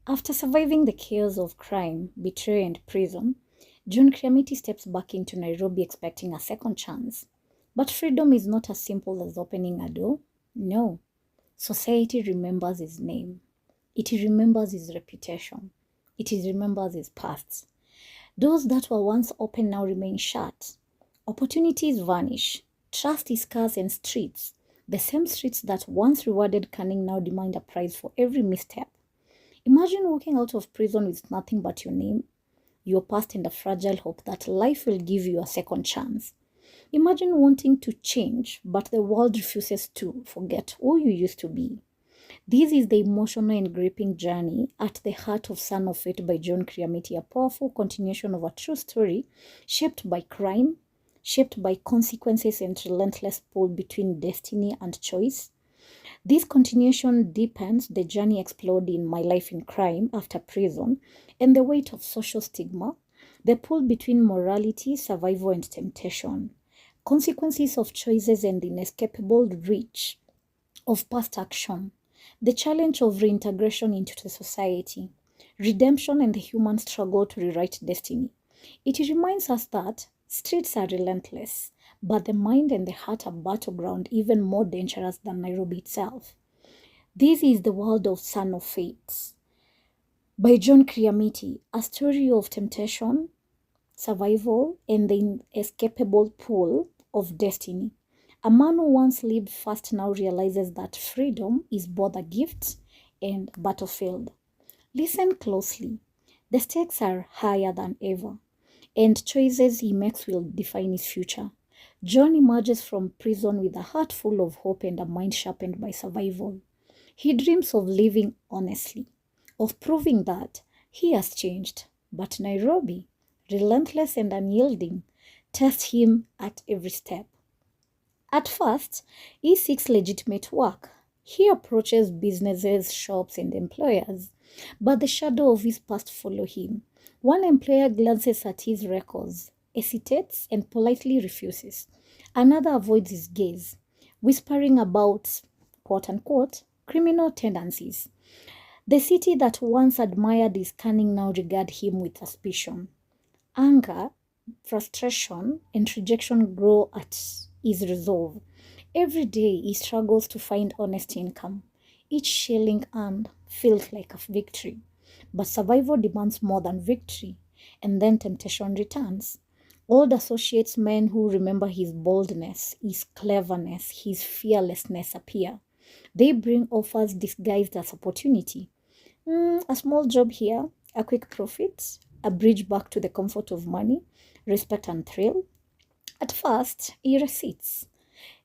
After surviving the chaos of crime, betrayal, and prison, John Kiriamiti steps back into Nairobi expecting a second chance. But freedom is not as simple as opening a door. No. Society remembers his name. It remembers his reputation. It remembers his past. Doors that were once open now remain shut. Opportunities vanish. Trust is scarce and streets. The same streets that once rewarded cunning now demand a price for every misstep. Imagine walking out of prison with nothing but your name, your past, and a fragile hope that life will give you a second chance. Imagine wanting to change, but the world refuses to forget who you used to be. This is the emotional and gripping journey at the heart of Son of Fate by John Kiriamiti, a powerful continuation of a true story shaped by crime, shaped by consequences and relentless pull between destiny and choice. This continuation deepens the journey explored in My Life in Crime after prison and the weight of social stigma, the pull between morality, survival, and temptation, consequences of choices and the inescapable reach of past action, the challenge of reintegration into the society, redemption, and the human struggle to rewrite destiny. It reminds us that streets are relentless, but the mind and the heart are battleground even more dangerous than Nairobi itself. This is the world of Son of Fate by John Kiriamiti, a story of temptation, survival, and the inescapable pull of destiny. A man who once lived fast now realizes that freedom is both a gift and battlefield. Listen closely. The stakes are higher than ever, and choices he makes will define his future. John emerges from prison with a heart full of hope and a mind sharpened by survival. He dreams of living honestly, of proving that he has changed. But Nairobi, relentless and unyielding, tests him at every step. At first, he seeks legitimate work. He approaches businesses, shops, and employers, but the shadow of his past follows him. One employer glances at his records, hesitates, and politely refuses. Another avoids his gaze, whispering about, quote unquote, criminal tendencies. The city that once admired his cunning now regards him with suspicion. Anger, frustration, and rejection grow at his resolve. Every day he struggles to find honest income. Each shilling earned feels like a victory. But survival demands more than victory, and then temptation returns. Old associates, men who remember his boldness, his cleverness, his fearlessness appear. They bring offers disguised as opportunity. A small job here, a quick profit, a bridge back to the comfort of money, respect, and thrill. At first, he resists.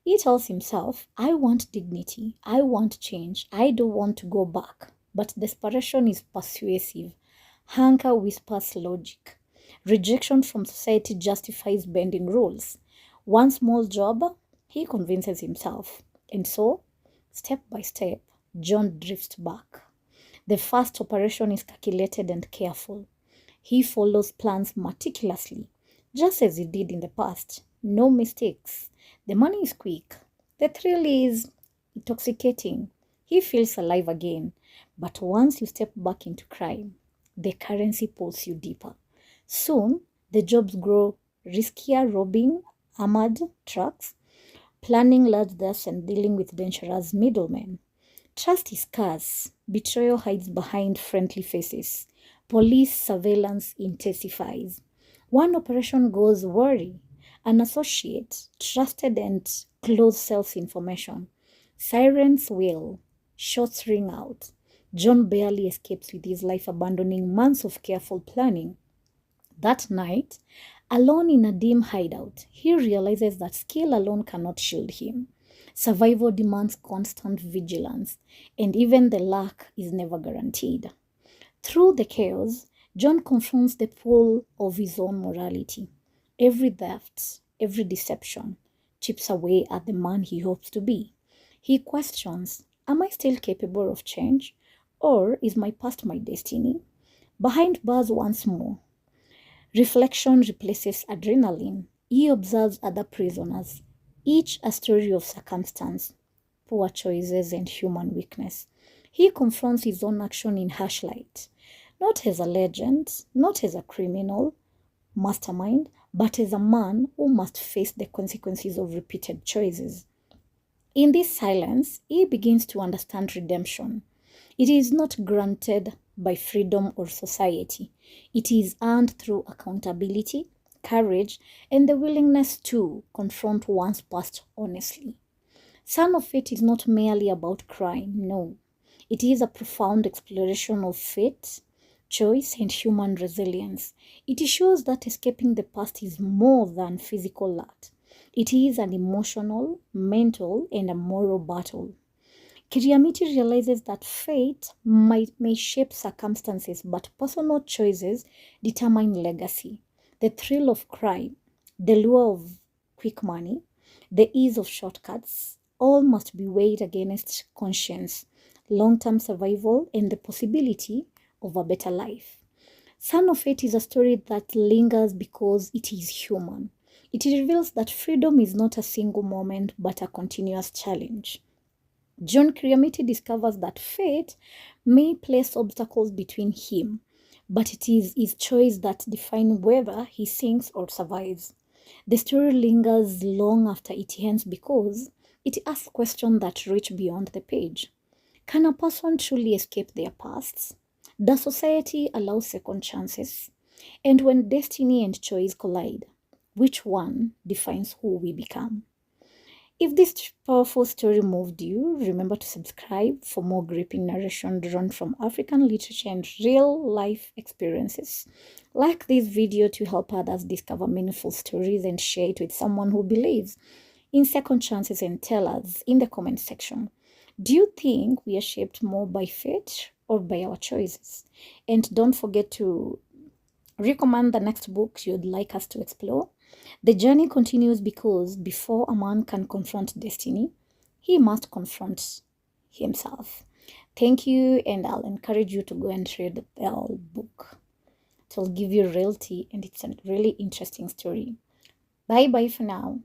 He tells himself, I want dignity, I want change, I don't want to go back. But desperation is persuasive. Hunger whispers logic. Rejection from society justifies bending rules. One small job, he convinces himself. And so, step by step, John drifts back. The first operation is calculated and careful. He follows plans meticulously, just as he did in the past. No mistakes. The money is quick. The thrill is intoxicating. He feels alive again. But once you step back into crime, the currency pulls you deeper. Soon, the jobs grow riskier, robbing armored trucks, planning large thefts, and dealing with dangerous middlemen. Trust is scarce. Betrayal hides behind friendly faces. Police surveillance intensifies. One operation goes worry. An associate, trusted and close self information. Sirens wail. Shots ring out. John barely escapes with his life, abandoning months of careful planning. That night, alone in a dim hideout, he realizes that skill alone cannot shield him. Survival demands constant vigilance, and even the luck is never guaranteed. Through the chaos, John confronts the pull of his own morality. Every theft, every deception chips away at the man he hopes to be. He questions, am I still capable of change? Or is my past my destiny? Behind bars once more, reflection replaces adrenaline. He observes other prisoners, each a story of circumstance, poor choices, and human weakness. He confronts his own action in harsh light, not as a legend, not as a criminal mastermind, but as a man who must face the consequences of repeated choices. In this silence, he begins to understand redemption. It is not granted by freedom or society. It is earned through accountability, courage, and the willingness to confront one's past honestly. Son of Fate is not merely about crime, no. It is a profound exploration of fate, choice, and human resilience. It shows that escaping the past is more than physical act. It is an emotional, mental, and a moral battle. Kiriamiti realizes that fate may shape circumstances, but personal choices determine legacy. The thrill of crime, the lure of quick money, the ease of shortcuts, all must be weighed against conscience, long-term survival, and the possibility of a better life. Son of Fate is a story that lingers because it is human. It reveals that freedom is not a single moment but a continuous challenge. John Kiriamiti discovers that fate may place obstacles between him, but it is his choice that defines whether he sinks or survives. The story lingers long after it ends because it asks questions that reach beyond the page. Can a person truly escape their pasts? Does society allow second chances? And when destiny and choice collide, which one defines who we become? If this powerful story moved you, remember to subscribe for more gripping narration drawn from African literature and real life experiences. Like this video to help others discover meaningful stories and share it with someone who believes in second chances, and tell us in the comment section. Do you think we are shaped more by fate or by our choices? And don't forget to recommend the next book you'd like us to explore. The journey continues because before a man can confront destiny, he must confront himself. Thank you, and I'll encourage you to go and read the whole book. It will give you reality, and it's a really interesting story. Bye bye for now.